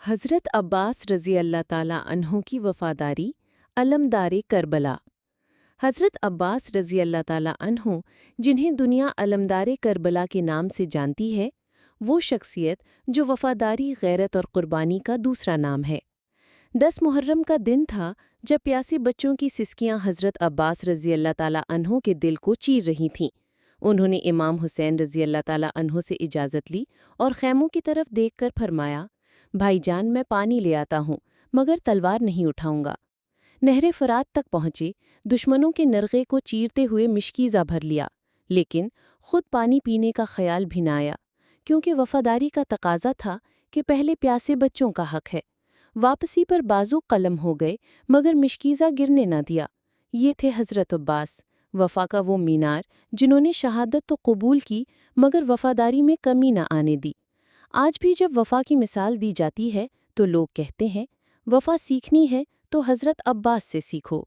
حضرت عباس رضی اللہ تعالیٰ عنہ کی وفاداری علمدار کربلا۔ حضرت عباس رضی اللہ تعالیٰ عنہ جنہیں دنیا علمدار کربلا کے نام سے جانتی ہے، وہ شخصیت جو وفاداری، غیرت اور قربانی کا دوسرا نام ہے۔ 10 محرم کا دن تھا جب پیاسے بچوں کی سسکیاں حضرت عباس رضی اللہ تعالیٰ عنہ کے دل کو چیر رہی تھیں۔ انہوں نے امام حسین رضی اللہ تعالیٰ عنہ سے اجازت لی اور خیموں کی طرف دیکھ کر فرمایا، بھائی جان، میں پانی لے آتا ہوں مگر تلوار نہیں اٹھاؤں گا۔ نہر فرات تک پہنچے، دشمنوں کے نرغے کو چیرتے ہوئے مشکیزہ بھر لیا، لیکن خود پانی پینے کا خیال بھی نہ آیا، کیونکہ وفاداری کا تقاضا تھا کہ پہلے پیاسے بچوں کا حق ہے۔ واپسی پر بازو قلم ہو گئے مگر مشکیزہ گرنے نہ دیا۔ یہ تھے حضرت عباس، وفا کا وہ مینار جنہوں نے شہادت تو قبول کی مگر وفاداری میں کمی نہ آنے دی۔ آج بھی جب وفا کی مثال دی جاتی ہے تو لوگ کہتے ہیں، وفا سیکھنی ہے تو حضرت عباس سے سیکھو۔